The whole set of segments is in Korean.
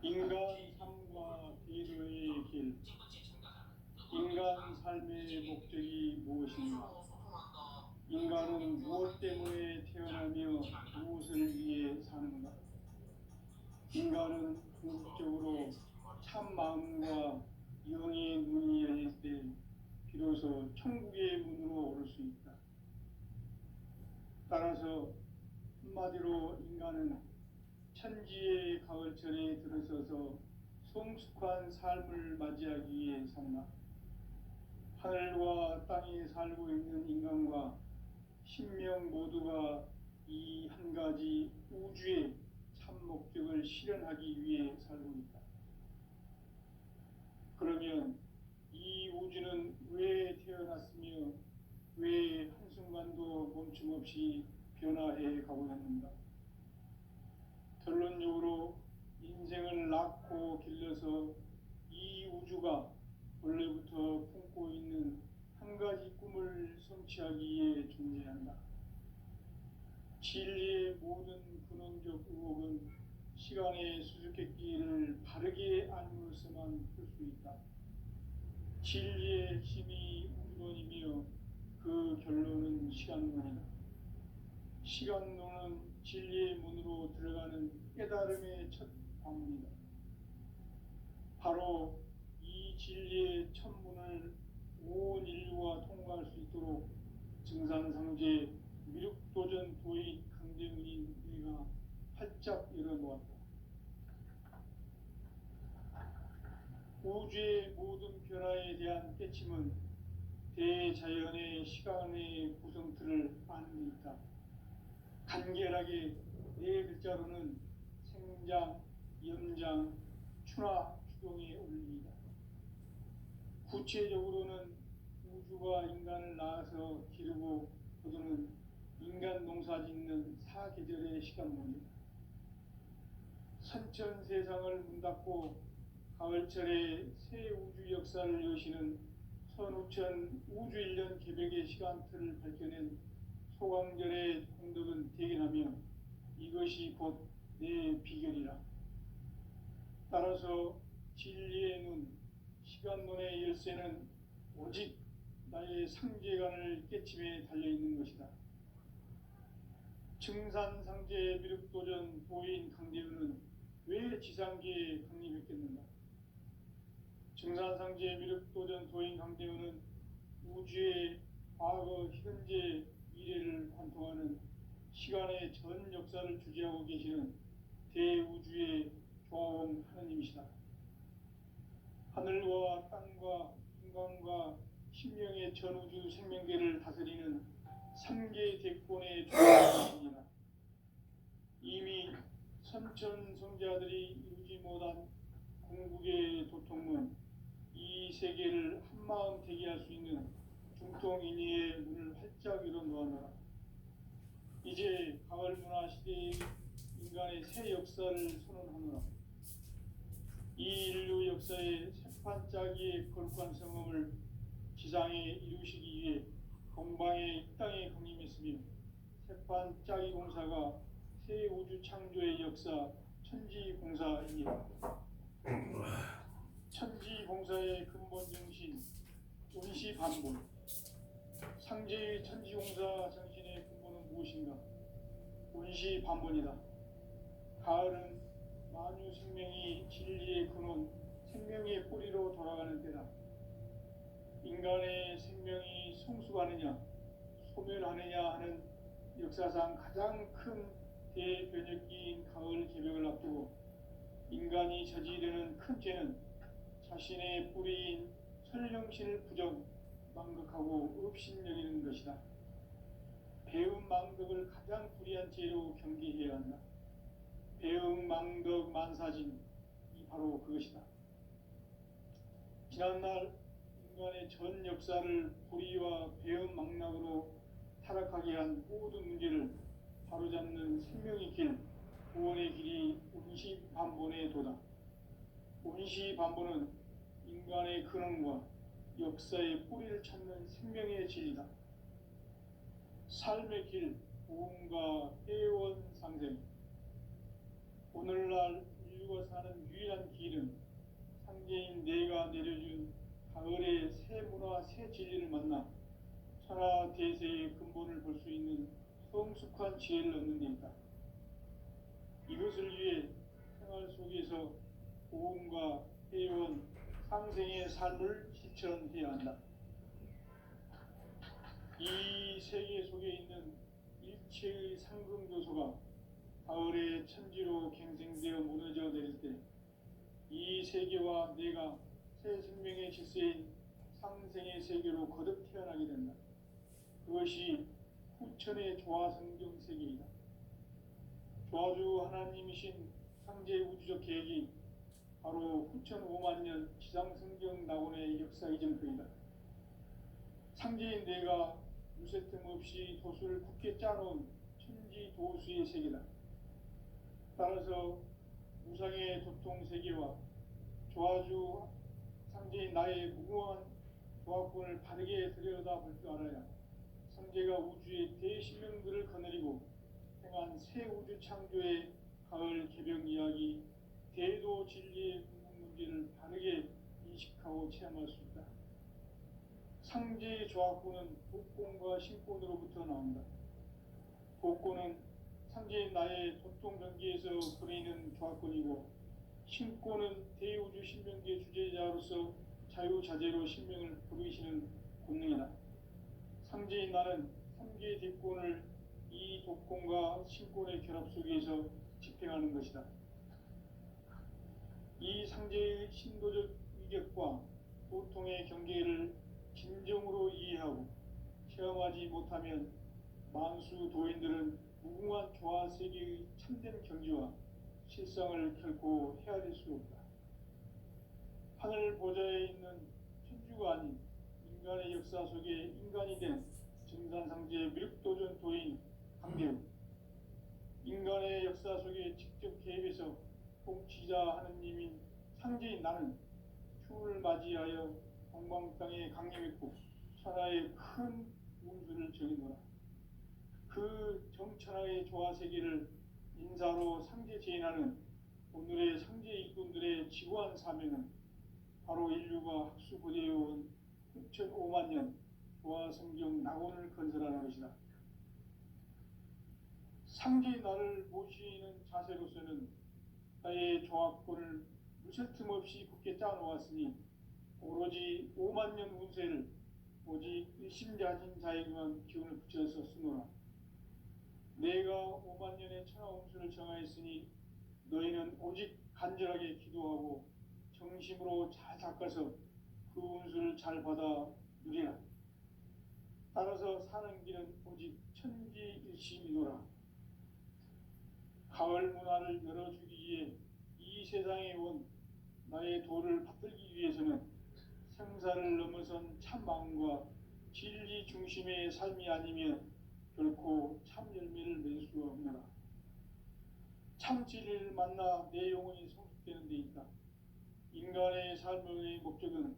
인간 삶과 배려의 길, 인간 삶의 목적이 무엇인가? 인간은 무엇 때문에 태어나며 무엇을 위해 사는가? 인간은 궁극적으로 참 마음과 영의 문이 열릴 때 비로소 천국의 문으로 오를 수 있다. 따라서 한마디로 인간은 천지의 가을철에 들어서서 성숙한 삶을 맞이하기 위해 산다. 하늘과 땅에 살고 있는 인간과 신명 모두가 이 한 가지 우주의 참 목적을 실현하기 위해 살고 있다. 그러면 이 우주는 왜 태어났으며 왜 한순간도 멈춤 없이 변화해 가고 있는가? 결론적으로 인생을 낳고 길러서 이 우주가 원래부터 품고 있는 한 가지 꿈을 성취하기 위해 존재한다. 진리의 모든 근원적 의혹은 시간의 수수께끼를 바르게 알므로서만 풀 수 있다. 진리의 핵심이 우주론이며 그 결론은 시간론이다. 시간론은 진리의 문으로 들어가는 깨달음의 첫 관문이다. 바로 이 진리의 첫 문을 온 인류가 통과할 수 있도록 증산상제 미륵도전 도인 강대문인 내가 활짝 열어놓았다. 우주의 모든 변화에 대한 깨침은 대자연의 시간의 구성틀을 아는 데 있다. 간결하게 네 글자로는 생장, 염장, 추나 추동의 원리이다. 구체적으로는 우주가 인간을 낳아서 기르고 거두는 인간 농사 짓는 사계절의 시간론이다. 선천 세상을 문 닫고 가을철에 새 우주 역사를 여시는 선우천 우주일년 개벽의 시간틀을 밝혀낸 소강절의 공덕은 대견하며 이것이 곧 내 비결이라. 따라서 진리의 눈, 시간론의 열쇠는 오직 나의 상제관을 깨침에 달려있는 것이다. 증산상제 미륵도전 도인 강대우는 왜 지상계에 강림했겠는가? 증산상제 미륵도전 도인 강대우는 우주의 과거, 현재, 미래를 관통하는 시간의 전 역사를 주재하고 계시는 대우주의 조화원 하느님이시다. 하늘과 땅과 인간과 신명의 전우주 생명계를 다스리는 삼계 대권의 조화원이시니라. 이미 선천성자들이 이루지 못한 궁극의 도통문, 이 세계를 한마음 되게 할 수 있는 중통인의의 문을 활짝 열어놓았노라. 이제 가을 문화 시대의 인간의 새 역사를 선언하노라. 이 인류 역사의 새판짜기의 거룩한 성험을 지상에 이루시기 위해 공방에 이 땅에 강림했으며 새판짜기 공사가 새 우주 창조의 역사 천지공사이니라. 천지공사의 근본 정신 원시반본, 상제의 천지공사 정신의 근본은 무엇인가? 원시반본이다. 가을은 만유 생명이 진리의 근원, 생명의 뿌리로 돌아가는 때다. 인간의 생명이 성숙하느냐, 소멸하느냐 하는 역사상 가장 큰 대변혁기인 가을 개벽을 앞두고 인간이 저지르는 큰 죄는 자신의 뿌리인 설령신을 부정, 망극하고 업신여기는 것이다. 배움 망덕을 가장 불의한 죄로 경계해야 한다. 배움 망덕 만사진, 이 바로 그것이다. 지난날 인간의 전 역사를 불의와 배움 망락으로 타락하게 한 모든 문제를 바로잡는 생명의 길, 구원의 길이 원시반본의 도다. 원시반본은 인간의 근원과 역사의 뿌리를 찾는 생명의 진리다. 삶의 길, 보험과 회원상생. 오늘날 인류가 사는 유일한 세계에서의 근본을 볼 수 있는 성숙한 지혜를 얻는 데 있다. 이것을 위해 생활 속에서 고음과 회원, 상생의 삶을 실천해야 한다. 이 세계 속에 있는 일체의 상승교소가 가을의 천지로 갱생되어 무너져 내릴 때 이 세계와 내가 새 생명의 질서인 상생의 세계로 거듭 태어나게 된다. 그것이 후천의 조화성경 세계이다. 조화주 하나님이신 상제 우주적 계획이 바로 후천 5만 년 지상성경 낙원의 역사 이전부이다. 상제인 내가 무쇠 틈 없이 도수를 굳게 짜놓은 천지 도수의 세계다. 따라서 무상의 도통 세계와 조화주 상제인 나의 무궁한 조화권을 바르게 들여다볼 줄 알아야 상제가 우주의 대신명들을 거느리고 행한 새 우주 창조의 가을 개벽 이야기, 대도 진리의 궁극 문제를 바르게 인식하고 체험할 수 있다. 상제의 조화권은 복권과 신권으로부터 나온다. 복권은 상제인 나의 도통 변기에서 보내는 조화권이고, 신권은 대우주 신명계 주제자로서 자유자재로 신명을 부르시는 권능이다. 상제인 나는 3개의 뒷권을 이 독권과 신권의 결합 속에서 집행하는 것이다. 이 상제의 신도적 위격과 도통의 경계를 진정으로 이해하고 체험하지 못하면 만수 도인들은 무궁한 조화 세계의 참된 경지와 실상을 결코 헤아릴 수 없다. 하늘 보좌에 있는 천주가 아닌 인간의 역사 속에 인간이 된 증산상제의 미륵도전 도인 강대우, 인간의 역사 속에 직접 개입해서 통치자 하느님인 상제인 나는 추운을 맞이하여 동방 땅에 강림했고 천하의 큰 운수를 정해놓아 그 정천하의 조화 세계를 인사로 상제 제인하는 오늘의 상제 일꾼들의 지구한 사명은 바로 인류가 학수고대해온 6,5만 년 조화 성경 낙원을 건설하는 것이다. 상제의 나를 모시는 자세로서는 나의 조합권을 무쇠틈 없이 굳게 짜놓았으니 오로지 5만 년 운세를 오직 일심자진 자에게만 기운을 붙여서 쓰노라. 내가 5만 년의 천하 운수를 정하였으니 너희는 오직 간절하게 기도하고 정심으로 잘 닦아서 그 운수를 잘 받아 누리라. 따라서 사는 길은 오직 천지일심이노라. 가을 문화를 열어주기 위해 이 세상에 온 나의 도를 받들기 위해서는 생사를 넘어선 참 마음과 진리 중심의 삶이 아니면 결코 참 열매를 맺을 수가 없노라. 참 진리를 만나 내 영혼이 성숙되는 데 있다. 인간의 삶의 목적은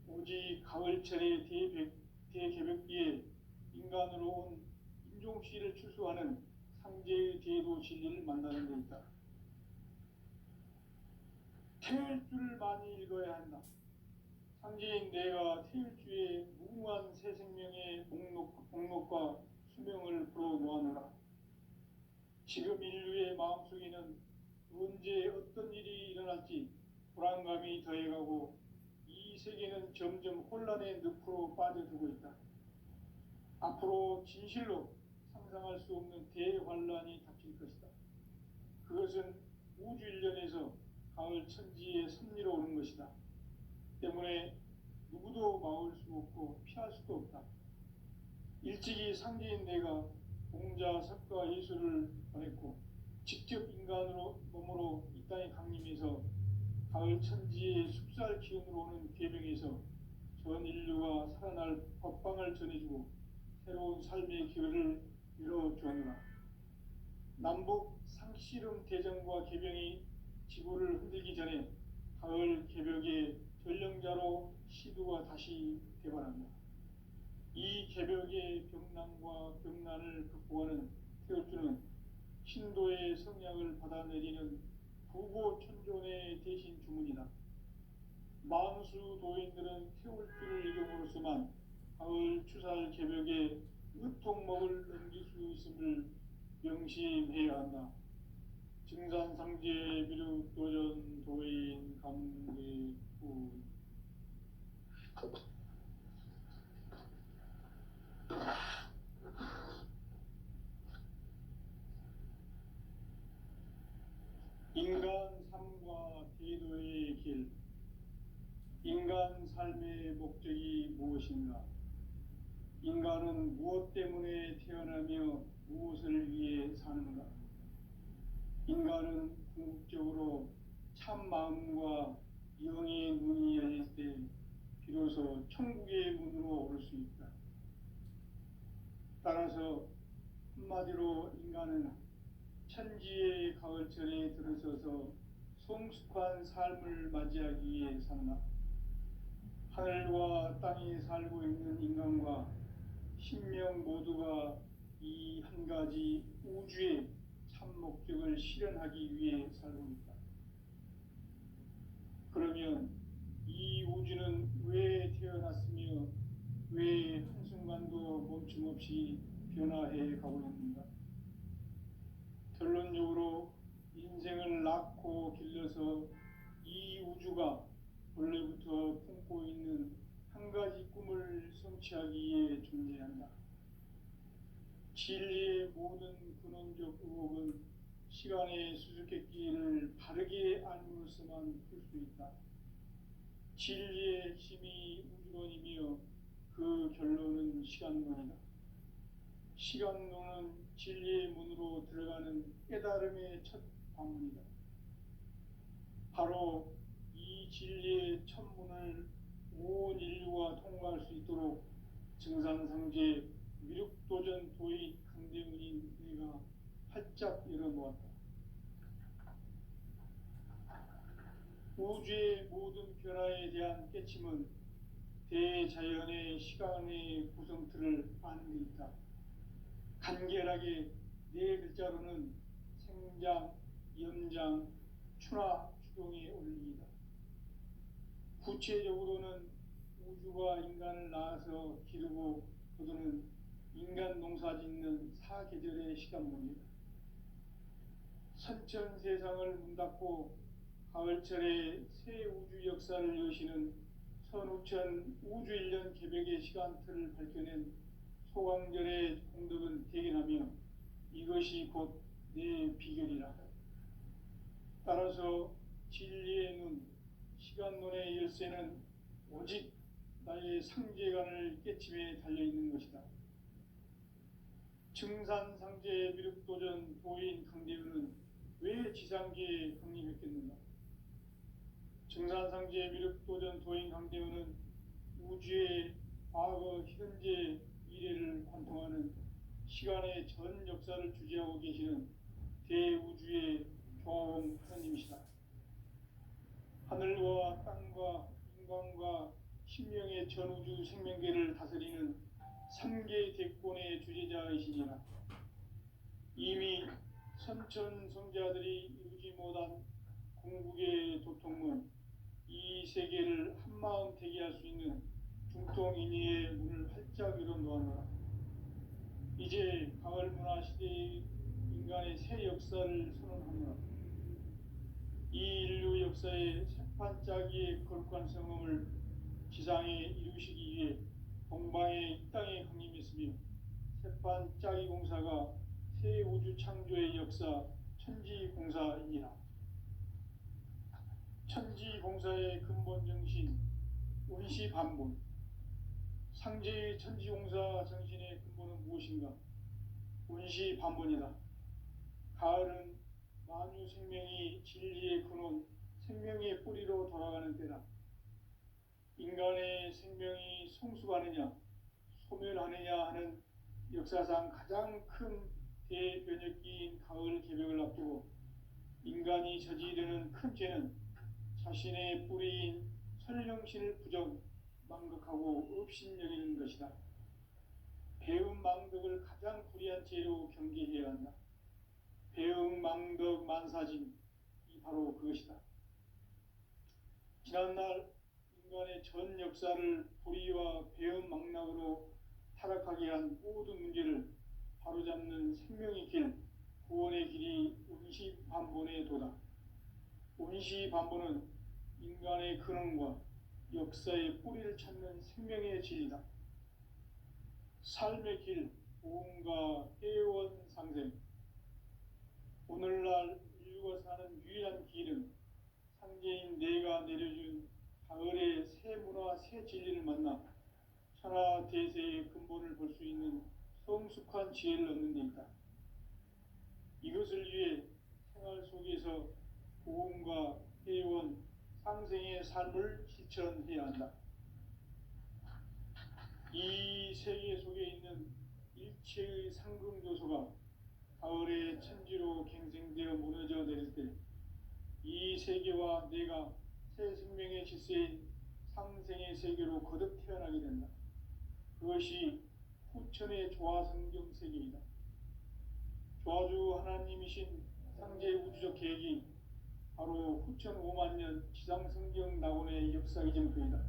오직 가을철의 대개벽기에 인간으로 온 인종씨를 출소하는 상제의 대도 진리를 만나는 데 있다. 태일주를 많이 읽어야 한다. 상제인 내가 태일주의 무궁한 새 생명의 목록과 수명을 풀어놓아노라. 지금 인류의 마음속에는 언제 어떤 일이 일어날지 불안감이 더해가고 이 세계는 점점 혼란의 늪으로 빠져들고 있다. 앞으로 진실로 상상할 수 없는 대환란이 닥칠 것이다. 그것은 우주 일련에서 가을 천지에 섭리로 오는 것이다. 때문에 누구도 막을 수 없고 피할 수도 없다. 일찍이 상제인 내가 공자, 석가, 예수를 보냈고 직접 인간으로 몸으로 이 땅에 강림해서 가을 천지의 숲살 기운으로 오는 계명에서 전 인류가 살아날 법방을 전해주고 새로운 삶의 기회를 열어주었노라. 남북 상씨름 대전과 계병이 지구를 흔들기 전에 가을 개벽의 전령자로 시두가 다시 개발한다. 이 개벽의 병난과 병난을 극복하는 태울주는 신도의 성약을 받아내리는 부고천존의 대신 주문이다. 만수 도인들은 태울주를 이름으로서만 가을 추살 개벽의 의통목을 넘길 수 있음을 명심해야 한다. 증산상제 비륙 도전 도인 감개구 인간 삶과 태도의 길. 인간 삶의 목적이 무엇인가? 인간은 무엇 때문에 태어나며 무엇을 위해 사는가? 인간은 궁극적으로 참 마음과 영의 문이 열릴 때 비로소 천국의 문으로 오를 수 있다. 따라서 한마디로 인간은 천지의 가을철에 들어서서 성숙한 삶을 맞이하기 위해 산다. 하늘과 땅에 살고 있는 인간과 신명 모두가 이 한 가지 우주의 참 목적을 실현하기 위해 살고 있다. 그러면 이 우주는 왜 태어났으며 왜 한순간도 멈춤 없이 변화해 가고 있는가? 결론적으로 인생을 낳고 길러서 이 우주가 원래부터 품고 있는 한 가지 꿈을 성취하기 위해 존재한다. 진리의 모든 근원적 의혹은 시간의 수수께끼를 바르게 알므로서만 풀 수 있다. 진리의 핵심이 우주론이며 그 결론은 시간론이다. 시간론은 진리의 문으로 들어가는 깨달음의 첫 방문이다. 바로 이 진리의 첫 문을 온 인류가 통과할 수 있도록 증산상제 미륵도전 도인 강대문인 내가 활짝 열어놓았다. 우주의 모든 변화에 대한 깨침은 대자연의 시간의 구성틀을 아는 데 있다. 간결하게 네 글자로는 생장, 염장, 추나, 추동의 원리이다. 구체적으로는 우주가 인간을 낳아서 기르고 거두는 인간 농사 짓는 사계절의 시간문이다. 선천 세상을 문 닫고 가을철에 새 우주 역사를 여시는 선우천 우주 1년 개벽의 시간틀을 밝혀낸 소강절의 공덕은 대견하며 이것이 곧 내 비결이라. 따라서 진리의 눈, 시간론의 열쇠는 오직 나의 상제관을 깨침에 달려있는 것이다. 증산상제 미륵도전 도인 강대우는 왜 지상계에 강림했겠는가? 증산상제 미륵도전 도인 강대우는 우주의 과거, 현재, 미래를 관통하는 시간의 전 역사를 주재하고 계시는 대우주의 교황 하나님이시다. 하늘과 땅과 인간과 신명의 전우주 생명계를 다스리는 3개 대권의 주재자이시니라. 이미 선천 성자들이 이루지 못한 궁극의 도통문, 이 세계를 한마음 되게 할 수 있는 중통인의의 문을 활짝 열어놓아노라. 이제 가을 문화 시대의 인간의 새 역사를 선언하노라. 이 인류 역사의 새판짜기의 거룩한 성음을 지상에 이루시기 위해 동방의 이 땅에 강림했으며 새판짜기 공사가 새 우주 창조의 역사 천지공사이니라. 천지공사의 근본 정신 운시반본. 상제의 천지공사 정신의 근본은 무엇인가? 운시반본이다. 가을은 만유 생명이 진리의 근원, 생명의 뿌리로 돌아가는 때다. 인간의 생명이 성숙하느냐, 소멸하느냐 하는 역사상 가장 큰 대변혁기인 가을 개벽을 앞두고 인간이 저지르는 큰 죄는 자신의 뿌리인 설령신을 부정, 망극하고 업신여기는 것이다. 배움 망덕을 가장 불의한 죄로 경계해야 한다. 배움 망덕 만사진, 이 바로 그것이다. 지난날 인간의 전 역사를 불의와 배움 망락으로 타락하게 한 모든 문제를 바로잡는 생명의 길, 구원의 길이 운시반본에 도다. 운시반본은 인간의 근원과 역사의 뿌리를 찾는 생명의 진리다. 삶의 길, 보험과 회원 상생. 오늘날 인류가 사는 유일한 길은 상제인 내가 내려준 가을의 새 문화, 새 진리를 만나 천하 대세의 근본을 볼 수 있는 성숙한 지혜를 얻는 데 있다. 이것을 위해 생활 속에서 보험과 회원, 상생의 삶을 실천해야 한다. 이 세계 속에 있는 일체의 상금 요소가 가을의 천지로 갱생되어 무너져 내릴 때 이 세계와 내가 새 생명의 질서인 상생의 세계로 거듭 태어나게 된다. 그것이 후천의 조화성경 세계이다. 조화주 하나님이신 상제 우주적 계획이 바로 후천 5만 년 지상성경 낙원의 역사 이전표이다.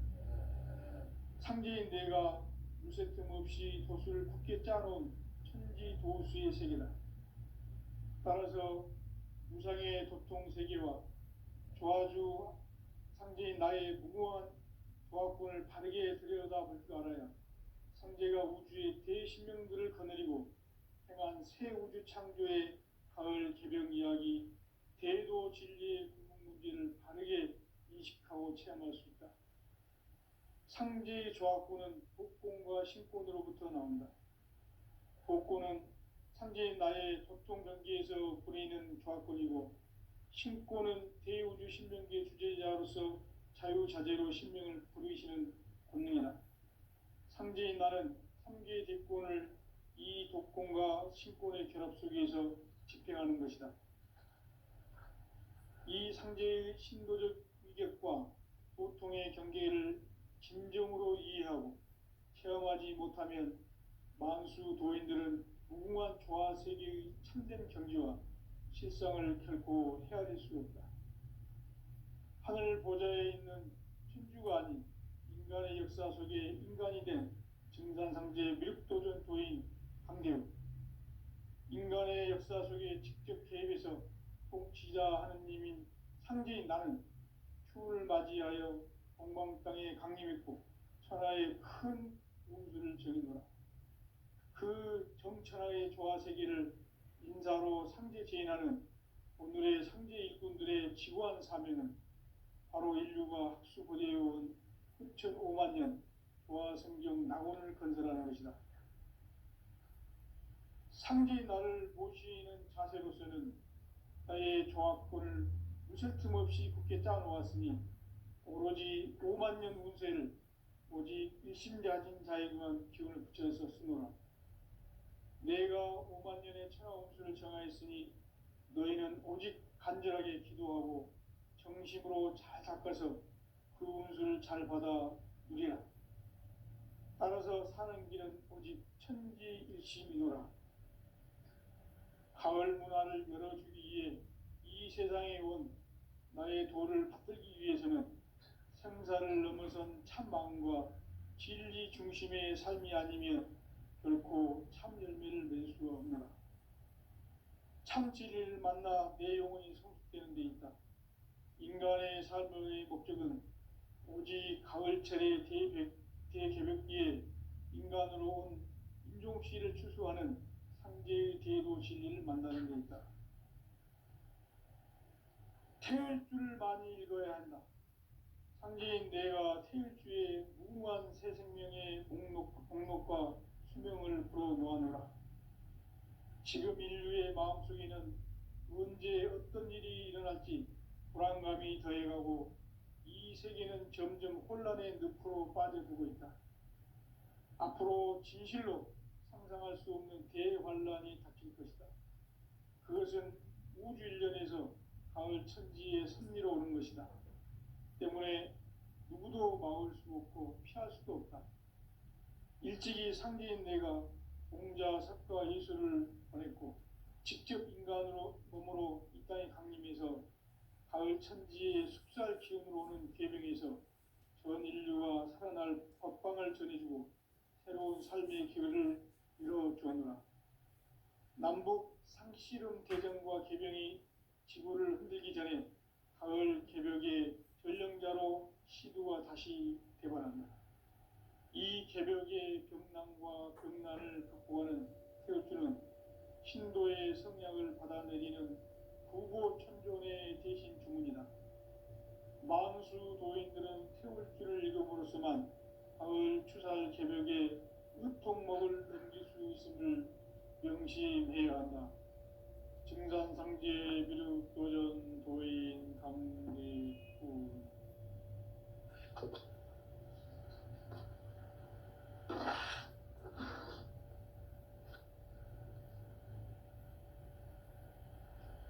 상제인 내가 무쇠 틈 없이 도수를 굳게 짜놓은 천지 도수의 세계다. 따라서 무상의 도통 세계와 조화주 상제인 나의 무궁한 조화권을 바르게 들여다볼 줄 알아야 상제가 우주의 대신명들을 거느리고 행한 새 우주 창조의 가을 개병 이야기, 대도 진리의 궁극 문제를 바르게 인식하고 체험할 수 있다. 상제의 조화권은 복권과 신권으로부터 나온다. 복권은 상제인 나의 도통 경계에서 부리는 조화권이고, 신권은 대우주 신명기의 주제자로서 자유자재로 신명을 부르시는 권능이다. 상제인 나는 3개의 대권을 이 독권과 신권의 결합 속에서 집행하는 것이다. 이 상제의 신도적 위격과 도통의 경계를 진정으로 이해하고 체험하지 못하면 만수 도인들은 무궁한 조화 세계의 참된 경지와 실상을 결코 헤아릴 수 없다. 하늘 보좌에 있는 천주가 아닌 인간의 역사 속에 인간이 된 증산상제 미륵도전 도인 강대우, 인간의 역사 속에 직접 개입해서 통치자 하느님인 상제인 나는 추운을 맞이하여 동방 땅에 강림했고 천하의 큰 운수를 정해놓아. 그 정천하의 조화세계를 인사로 상제 제인하는 오늘의 상제 일꾼들의 지구한 사명은 바로 인류가 학수고대해온 후천 5만 년 조화성경 낙원을 건설하는 것이다. 상제의 나를 모시는 자세로서는 나의 조화권을 무쇠 틈 없이 굳게 짜놓았으니 오로지 5만 년 운세를 오직 일심자진 자에게만 기운을 붙여서 쓰노라. 내가 5만 년의 천하 운수를 정하였으니 너희는 오직 간절하게 기도하고 정심으로 잘 닦아서 그 운수를 잘 받아 누리라. 따라서 사는 길은 오직 천지일심이노라. 가을 문화를 열어주기 위해 이 세상에 온 나의 도를 받들기 위해서는 생사를 넘어선 참 마음과 진리 중심의 삶이 아니면 결코 참 열매를 맺을 수가 없노라. 참 진리를 만나 내 영혼이 성숙되는 데 있다. 인간의 삶의 목적은 오직 가을철의 대개벽기에 인간으로 온 인종씨를 추수하는 상제의 대도 진리를 만나는 데 있다. 태일주를 많이 읽어야 한다. 상제인 내가 태일주의 무궁한 새 생명의 목록과 수명을 불어놓아노라. 지금 인류의 마음속에는 언제 어떤 일이 일어날지 불안감이 더해가고 이 세계는 점점 혼란의 늪으로 빠져들고 있다. 앞으로 진실로 상상할 수 없는 대환란이 닥칠 것이다. 그것은 우주 일련에서 가을 천지의 섭리로 오는 것이다. 때문에 누구도 막을 수 없고 피할 수도 없다. 일찍이 상제인 내가 공자, 석가, 예수를 보냈고 직접 인간으로 몸으로 이 땅에 강림해서 가을 천지의 숙살 기운으로 오는 계명에서 전 인류가 살아날 법방을 전해주고 새로운 삶의 기회를 열어주었노라. 남북 상씨름 대전과 개병이 지구를 흔들기 전에 가을 개벽의 전령자로 시두가 다시 되발한다. 이 개벽의 병난과 병난을 극복하는 태우주는 신도의 성약을 받아내리는 부고천존의 대신 주문이다. 만수 도인들은 태울주를 읽음으로써만 가을 추살 개벽에 으통목을 넘길 수 있음을 명심해야 한다. 증산상제 비륵도전 도인 강대구.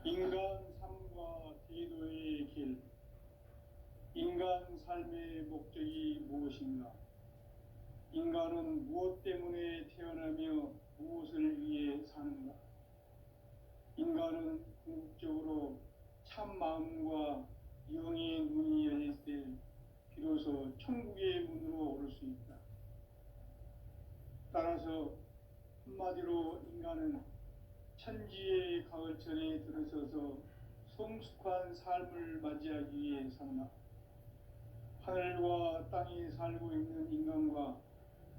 인간 삶과 대도의 길. 인간 삶의 목적이 무엇인가? 인간은 무엇 때문에 태어나며 무엇을 위해 사는가? 인간은 궁극적으로 참 마음과 영의 눈이 열릴 때 비로소 천국의 문으로 오를 수 있다. 따라서 한마디로 인간은 천지의 가을철에 들어서서 성숙한 삶을 맞이하기 위해 산다. 하늘과 땅에 살고 있는 인간과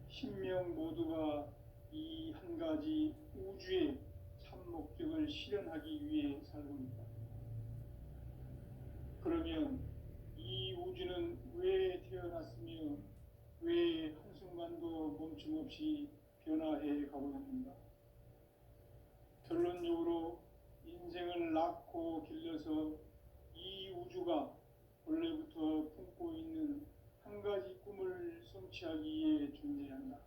신명 모두가 이 한 가지 우주의 참 목적을 실현하기 위해 살고 있다. 그러면 이 우주는 왜 태어났으며 왜 한순간도 멈춤 없이 변화해 가고 있는가? 결론적으로 인생을 낳고 길러서 이 우주가 원래부터 품고 있는 한 가지 꿈을 성취하기 위해 존재한다.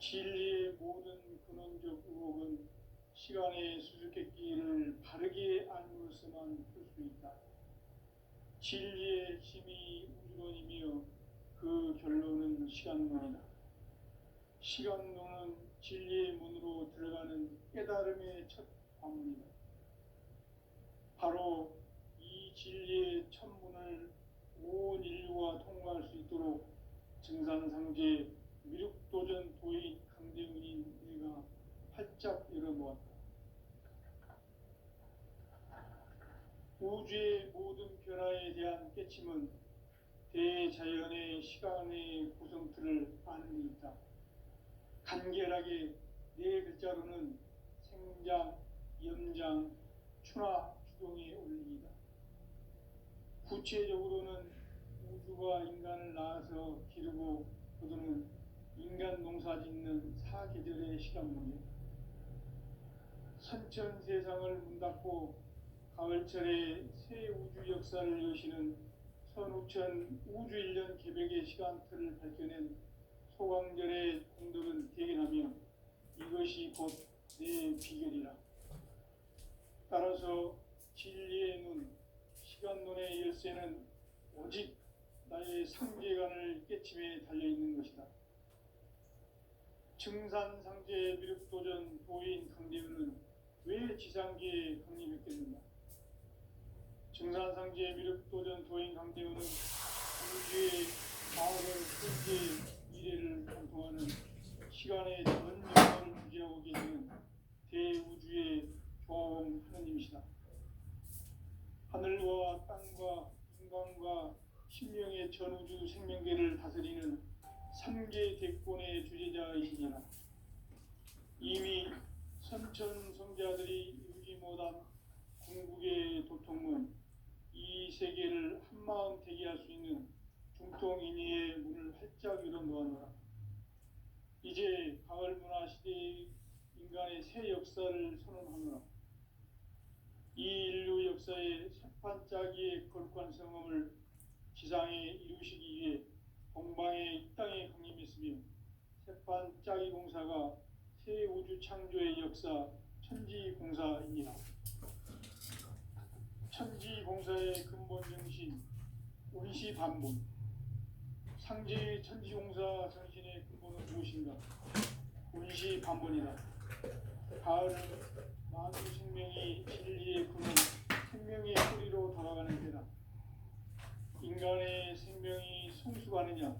진리의 모든 근원적 의혹은 시간의 수수께끼를 바르게 알므로서만 풀 수 있다. 진리의 핵심이 우주론이며 그 결론은 시간론이다. 시간론은 진리의 문으로 들어가는 깨달음의 첫 관문이다. 바로 이 진리의 첫 문을 온 인류가 통과할 수 있도록 증산상제 미륵도전 도인 강대훈인 내가 활짝 열어놓았다. 우주의 모든 변화에 대한 깨침은 대자연의 시간의 구성틀을 아는 데 있다. 간결하게 네 글자로는 생장, 염장, 추나, 추동의 원리이다. 구체적으로는 우주가 인간을 낳아서 기르고 거두는 인간 농사 짓는 사계절의 시간문이다. 선천 세상을 문 닫고 가을철에 새 우주 역사를 여시는 선우천 우주 1년 개벽의 시간틀을 밝혀낸 소강절의 공덕은 대견하며 이것이 곧 내 비결이라. 따라서 진리의 눈, 시간론의 열쇠는 오직 나의 상계관을 깨침에 달려있는 것이다. 증산상제 미륵도전 도인 강대훈은 왜 지상계에 강림했겠는가? 증산상제 미륵도전 도인 강대훈은 우주의 과거를 현재 미래를 관통하는 시간의 전 역사를 유지하고 계시는 대우주의 조화음 하느님이시다. 하늘과 땅과 인간과 신명의 전우주 생명계를 다스리는 3개 대권의 주제자이시니라. 이미 선천 성자들이 이루지 못한 궁극의 도통문, 이 세계를 한마음 되게 할 수 있는 중통인의의 문을 활짝 열어놓아노라. 이제 가을 문화 시대의 인간의 새 역사를 선언하노라. 이 인류 역사의 새판짜기의 거룩한 성험을 지상에 이루시기 위해 동방의 이 땅에 강림했으며 새판짜기 공사가 새 우주 창조의 역사 천지공사입니다. 천지공사의 근본 정신 운시 반문. 상제의 천지공사 정신의 근본은 무엇인가? 운시 반문이다. 가을은 만수 생명이 진리의 근원, 생명의 뿌리로 돌아가는 때다. 인간의 생명이 성숙하느냐,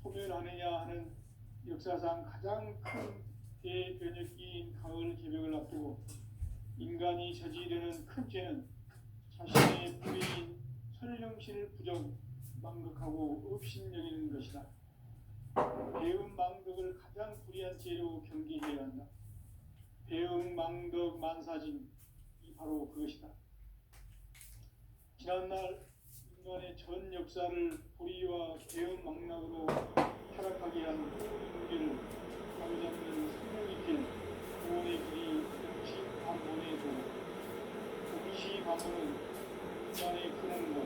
소멸하느냐 하는 역사상 가장 큰 대변혁기인 가을 개벽을 앞두고 인간이 저지르는 큰 죄는 자신의 부인인 설령신을 부정망극하고 업신여기는 것이다. 배은망덕을 가장 불의한 죄로 경계해야 한다. 배은망덕 만사진, 이 바로 그것이다. 지난날 인간의 전 역사를 불의와 배은망락으로 타락하게 한 문제를 바로잡는 생명의 길, 구원의 길이 동시반문에 두고 동시반문은 인간의 근원과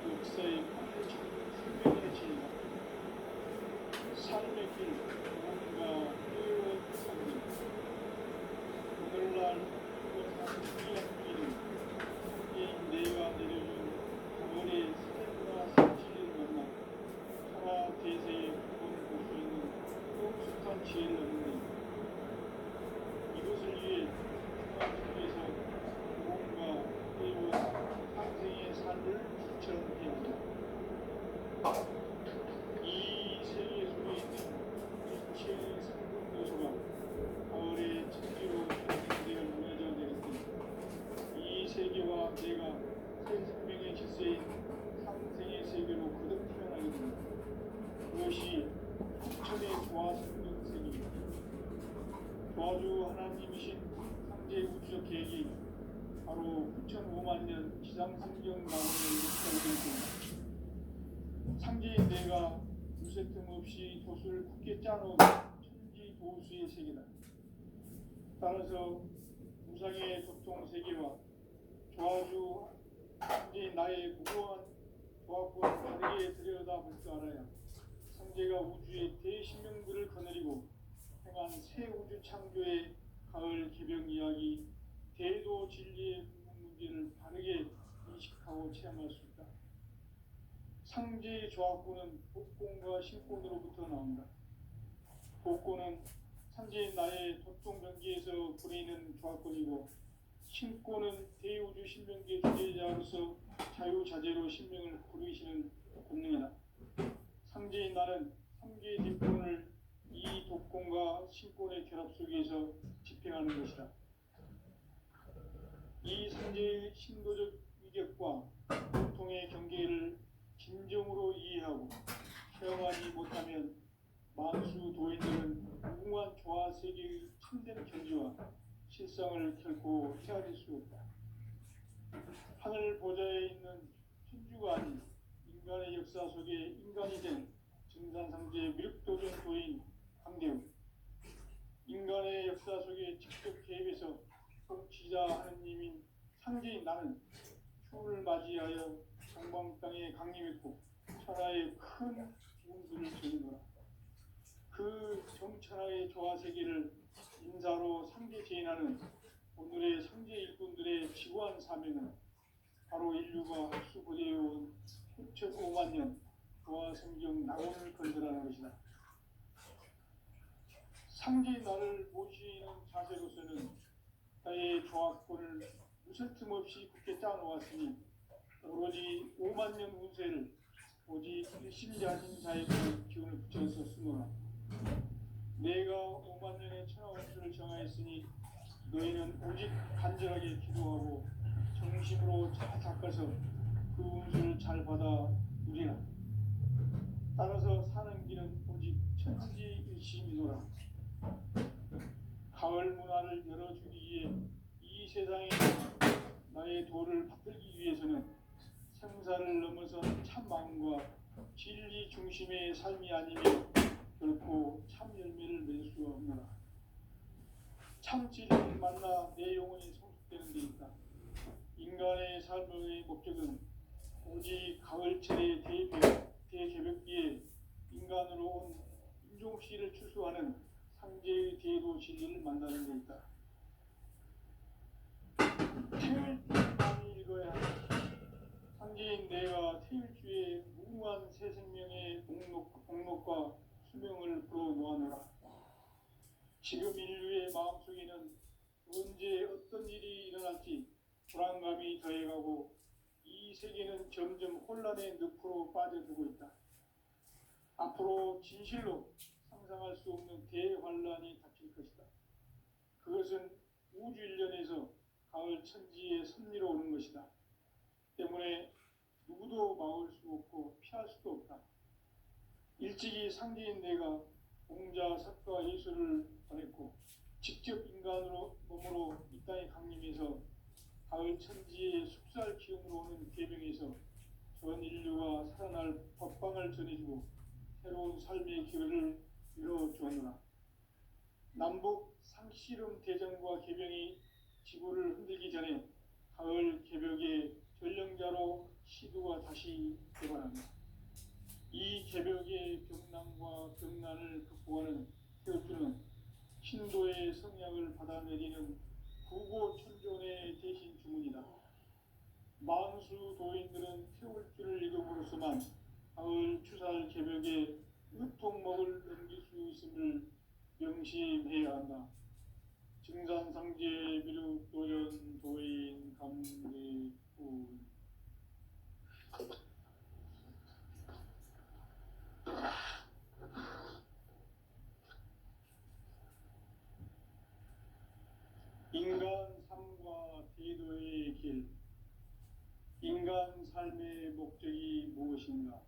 역사의 꽃을 찾는 생명의 진리다. 삶의 길, 무언가 깨어온 삶이 오늘날 그것은 중요한 길은 성계인 내가 내려준 가을의 스탠과 성실을 만나 하나 대세에 본 볼 수 있는 성숙한 지혜를 얻는 데 이것을 위해 중앙국에서 무언가 깨어온 상생의 삶을 실천해야 한다. 이 세계 속에 있는 일체의 성공 요소가 가을의 천지로 형성되어 무너져 내릴 때 이 세계와 내가 새 생명의 질서인 상생의 세계로 거듭 태어나게 됩니다. 그것이 부천의 조화성경 세계입니다. 조화주 하나님이신 상제 우주적 계획이 바로 9,500년 지상성경 나오는 역사를 일으킵니다. 상제인 내가 무쇠 틈 없이 도수를 굳게 짜놓은 천지 도수의 세계다. 따라서 무상의 도통 세계와 조화주 상제인 나의 무거운 조합과 다르게 들여다볼 줄 알아야 상제가 우주의 대신명들을 거느리고 행한 새 우주 창조의 가을 개벽 이야기, 대도 진리의 궁극 문제를 바르게 인식하고 체험할 수 있다. 상제의 조합구는 복권과 신권으로부터 나온다. 복권은 상제인 나의 도통 경계에서 부리는 조합권이고, 신권은 대우주 신명계 주제자로서 자유자재로 신명을 부르시는 권능이다. 상제인 나는 3개의 뒷권을 이 독권과 신권의 결합 속에서 집행하는 것이다. 이 상제의 신도적 위격과 고통의 경계를 진정으로 이해하고 체험하지 못하면 만수 도인들은 무궁한 조화 세계의 참된 견지와 실상을 결코 헤아릴 수 없다. 하늘 보좌에 있는 천주가 아닌 인간의 역사 속에 인간이 된 증산상제의 미륵도전 도인 강대우, 인간의 역사 속에 직접 개입해서 통치자 하느님인 상제인 나는 추운을 맞이하여 정방 땅에 강림했고 천하의 큰 기운들을 전이노라. 그 정천하의 조화세계를 인사로 상제 제인하는 오늘의 상제 일꾼들의 지구한 사명은 바로 인류가 흡수보내어온 6,500만 년 조화 성경 낙원을 건설하는 것이다. 상제의 나를 모시는 자세로서는 나의 조합권을 무슨 틈 없이 굳게 짜놓았으니 오로지 5만 년 운세를 오직 일심자신 자에게 기운을 붙여서 쓰노라. 내가 5만 년의 천하 운수를 정하였으니 너희는 오직 간절하게 기도하고 정심으로 잘 닦아서 그 운수를 잘 받아 누리라. 따라서 사는 길은 오직 천지일심이노라. 가을 문화를 열어주기 위해 이 세상에 나의 도를 받들기 위해서는 생사를 넘어선 참 마음과 진리 중심의 삶이 아니면 결코 참 열매를 맺을 수 없노라. 참 진리를 만나 내 영혼이 성숙되는 데 있다. 인간의 삶의 목적은 오직 가을철의 대개벽기에 인간으로 온 인종씨를 추수하는 상제의 대도 진리를 만나는 데 있다. 태일 때 많이 읽어야 한다. 상제인 내가 태일주의 무궁한 새 생명의 목록과 수명을 불어놓아노라. 지금 인류의 마음속에는 언제 어떤 일이 일어날지 불안감이 더해가고 이 세계는 점점 혼란의 늪으로 빠져들고 있다. 앞으로 진실로 상상할 수 없는 대환란이 닥칠 것이다. 그것은 우주 일련에서 가을 천지의 섭리로 오는 것이다. 때문에 누구도 막을 수 없고 피할 수도 없다. 일찍이 상제인 내가 공자, 석가, 예수를 보냈고 직접 인간으로 몸으로 이 땅에 강림해서 가을 천지의 숙살 기운으로 오는 계명에서 전 인류가 살아날 법방을 전해주고 새로운 삶의 기회를 이뤄주었노라. 남북 상씨름 대전과 개병이 지구를 흔들기 전에 가을 개벽의 전령자로 시두가 다시 개발한다. 이 개벽의 병난과 병난을 극복하는 태울주는 신도의 성약을 받아내리는 구고천존의 대신 주문이다. 만수 도인들은 태울주를 읽음으로써만 가을 추살 개벽에 의통목을 넘길 수 있음을 명심해야 한다. 증산상제 미륵 도전 도인 감대군. 인간 삶과 대도의 길. 인간 삶의 목적이 무엇인가?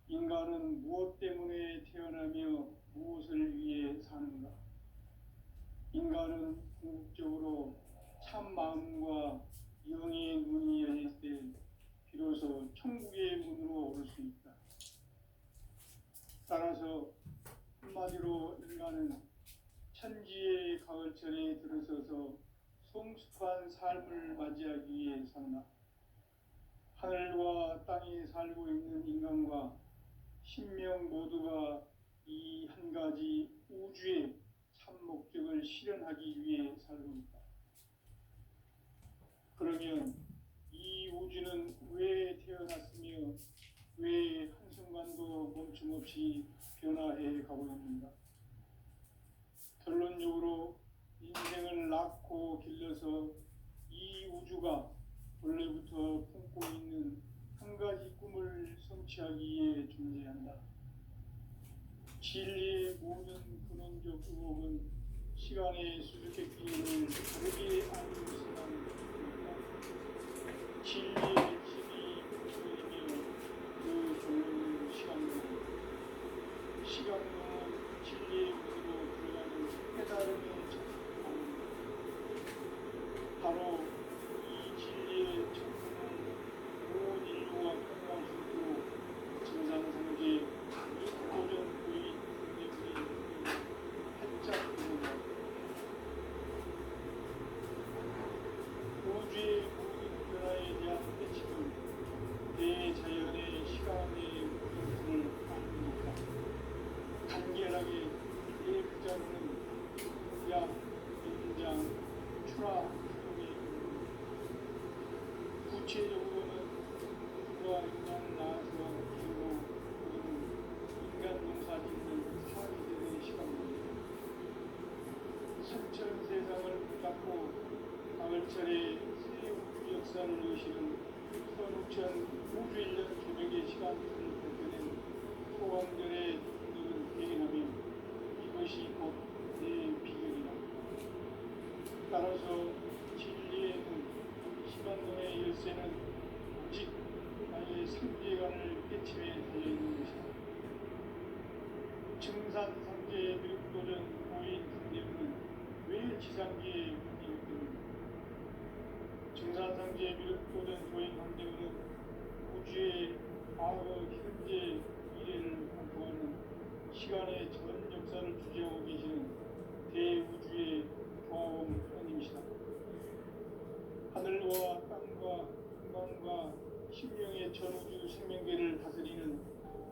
인간은 무엇 때문에 태어나며 무엇을 위해 사는가? 인간은 궁극적으로 참 마음과 영의 문이 열릴 때 비로소 천국의 문으로 오를 수 있다. 따라서 한마디로 인간은 천지의 가을철에 들어서서 성숙한 삶을 맞이하기 위해 산다. 하늘과 땅에 살고 있는 인간과 신명 모두가 이 한 가지 우주의 참 목적을 실현하기 위해 살고 있다. 그러면 이 우주는 왜 태어났으며 왜 한순간도 멈춤없이 변화해 가고 있는가? 결론적으로 인생을 낳고 길러서 이 우주가 원래부터 품고 있는 한 가지 꿈을 성취하기 위해 존재한다. 진리의 모든 근원적 의혹은 시간의 수수께끼를 다르게 알고 있으면 진리의 핵심이 그이며 그 결론은 시간론은 진리의 문으로 들어가는 깨달음의 작품입니다. 바로 이 진리의 작품을 온 인류가 통용할 수 있도록 증산상제 도전 부인 선생님이 활짝 부르다. 우주의 모든 변화에 대한 대책은 대자연의 시간의 모습을 아닙니다. 간결하게 대부자로는 약, 연장, 출하, 수용이 구체적으로는 누가 인간을 낳아서 키우고 그는 인간 농사 짓는 사회들의 시간입니다. 삼천 세상을 붙잡고 가을철에 새 우주 역사를 여시는 선우천 우주일년 개벽의 시간들을 벗겨낸 소강들의 눈들은 대견하며 이것이 곧 내 비결이다. 따라서 진리의 눈, 시간론의 열쇠는 오직 나의 상계관을 깨침에 달려있는 것이다. 증산상제 미륵도전 고인 강대문은 왜 지상계에 문제였습니까? 증산상제 미륵도전 고인 강대문은 우주의 과거, 현재, 미래를 관통하는 시간의 전 역사를 주재하고 계시는 대우주의 조화원 하나님이시다. 하늘과 땅과 인간과 신명의 전우주 생명계를 다스리는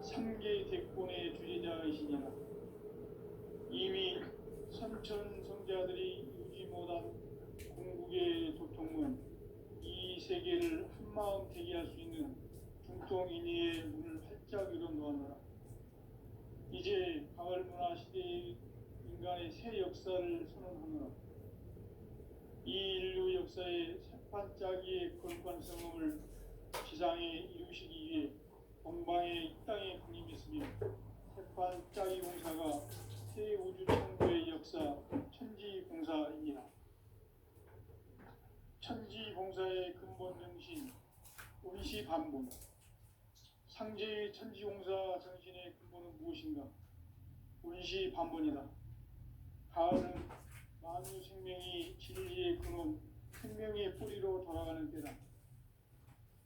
3개 대권의 주제자이시니라. 이미 선천 성자들이 이루지 못한 궁극의 도통은 이 세계를 한마음 되게 할 수 있는 중통인의의 문을 활짝 열어놓았노라. 이제 가을 문화 시대의 인간의 새 역사를 선언하노라. 이 인류 역사의 새판짜기의 거룩한 성음을 지상에 이루시기 위해 동방의 이 땅에 강림했으며 태판 짜기 공사가 새 우주 창조의 역사 천지공사입니다. 천지공사의 근본 정신 원시반본. 상제의 천지공사 정신의 근본은 무엇인가? 원시반본이다. 가을은 만유 생명이 진리의 근원, 생명의 뿌리로 돌아가는 때다.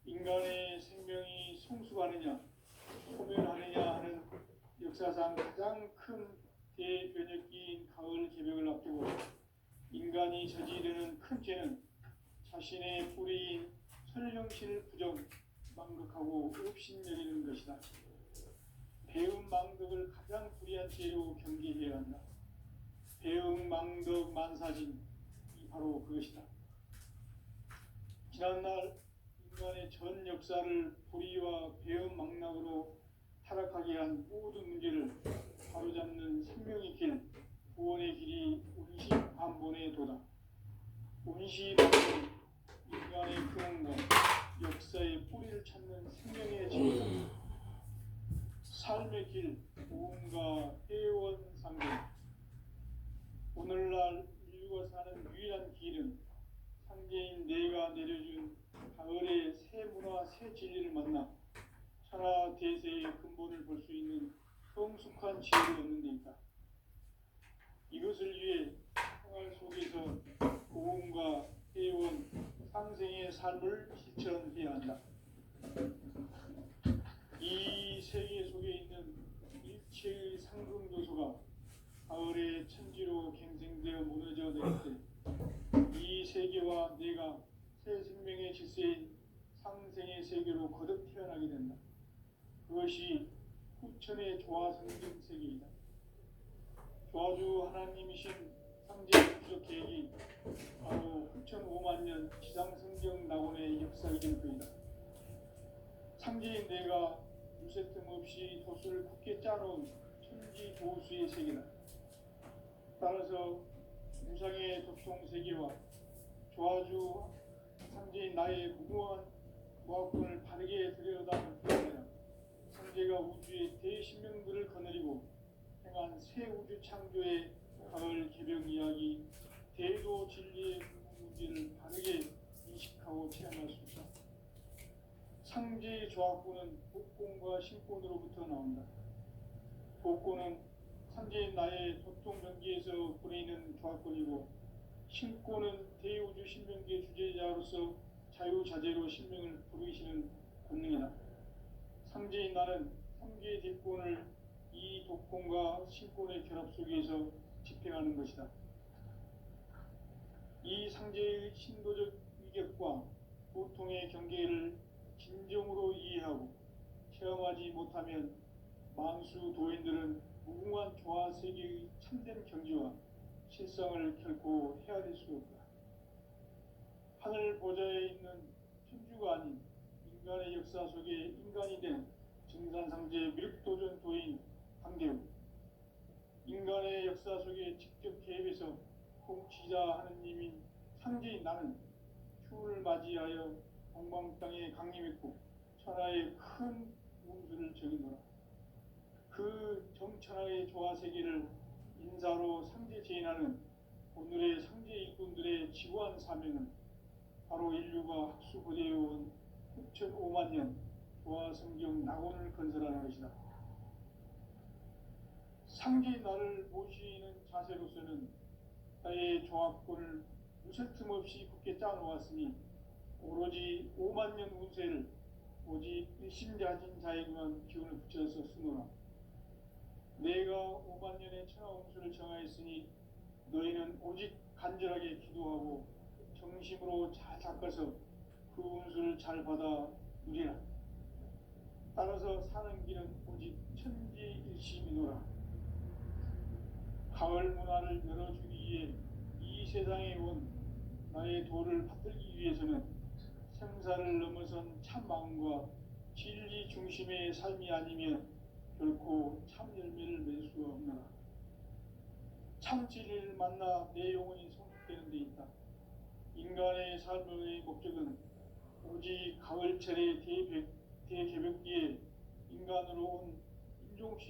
인간의 생명이 성숙하느냐, 소멸하느냐 하는 역사상 가장 큰 대변혁기인 가을 개벽을 앞두고 인간이 저지르는 큰 죄는 자신의 뿌리인 설령신을 부정, 망극하고 업신여기는 것이다. 배은망덕을 가장 불의한 죄로 경계해야 한다. 배은망덕 만사진이 바로 그것이다. 지난날 인간의 전 역사를 불의와 배은망락으로 타락하게 한 모든 문제를 바로잡는 생명의 길, 구원의 길이 원시반본의 도다. 원시반본은 인간의 근원과 역사의 뿌리를 찾는 생명의 진리다. 삶의 길, 모험과 회원상경. 오늘날 인류가 사는 유일한 길은 상제인 내가 내려준 가을의 새 문화, 새 진리를 만나 천하 대세의 근본을 볼 수 있는 성숙한 지혜를 얻는 데 있다. 이것을 위해 생활 속에서 고음과 회원, 상생의 삶을 실천해야 한다. 이 세계 속에 있는 일체의 상승도소가 가을의 천지로 갱생되어 무너져 내릴 때 이 세계와 내가 새 생명의 질서인 상생의 세계로 거듭 태어나게 된다. 그것이 후천의 조화성경 세계이다. 조화주 하나님이신 상제 부적 계획이 바로 후천 5만 년 지상성경 낙원의 역사이길 뿐이다. 상제인 내가 유세 틈 없이 도수를 굳게 짜놓은 천지 도수의 세계다. 따라서 무상의 도통 세계와 조화주 상제인 나의 무궁한 무학군을 바르게 들여다볼 때에는 상제가 우주의 대신명들을 거느리고 행한 새 우주 창조의 가을 개벽 이야기, 대도 진리의 문제를 바르게 인식하고 체험할 수 있다. 상제의 조합구는 복권과 신권으로부터 나온다. 복권은 상제인 나의 도통 변기에서 보내는 조합권이고, 신권은 대우주 신명기의 주제자로서 자유자재로 신명을 부르시는 권능이다. 상제인 나는 3개의 대권을 이 독권과 신권의 결합 속에서 집행하는 것이다. 이 상제의 신도적 위격과 보통의 경계를 진정으로 이해하고 체험하지 못하면 만수 도인들은 무궁한 조화세계의 참된 경지와 실상을 결코 헤아릴 수 없다. 하늘 보좌에 있는 천주가 아닌 인간의 역사 속에 인간이 된 증산상제 밀도전 도인 강대우, 인간의 역사 속에 직접 개입해서 통치자 하느님인 상제인 나는 추운을 맞이하여 동방 땅에 강림했고 천하의 큰 운수를 정의노라. 그 정천하의 조화세계를 인사로 상제 제인하는 오늘의 상제 일꾼들의 지구한 사명은 바로 인류가 학수고대해온 6,5만 년 조화성경 낙원을 건설하는 것이다. 상제인 나를 모시는 자세로서는 나의 조합권을 무쇠 틈 없이 굳게 짜놓았으니 오로지 5만 년 운세를 오직 일심자진 자에게만 기운을 붙여서 쓰노라. 내가 5만 년의 천하 운수를 정하였으니 너희는 오직 간절하게 기도하고 정심으로 잘 닦아서 그 운수를 잘 받아 누리라. 따라서 사는 길은 오직 천지일심이노라. 가을 문화를 열어주기 위해 이 세상에 온 나의 도를 받들기 위해서는 생사를 넘어선 참 마음과 진리 중심의 삶이 아니면 결코 참 열매를 맺을 수가 없노라. 참 진리를 만나 내 영혼이 성숙되는 데 있다. 인간의 삶의 목적은 오직 가을철의 대개벽기에 인간으로 온 인종씨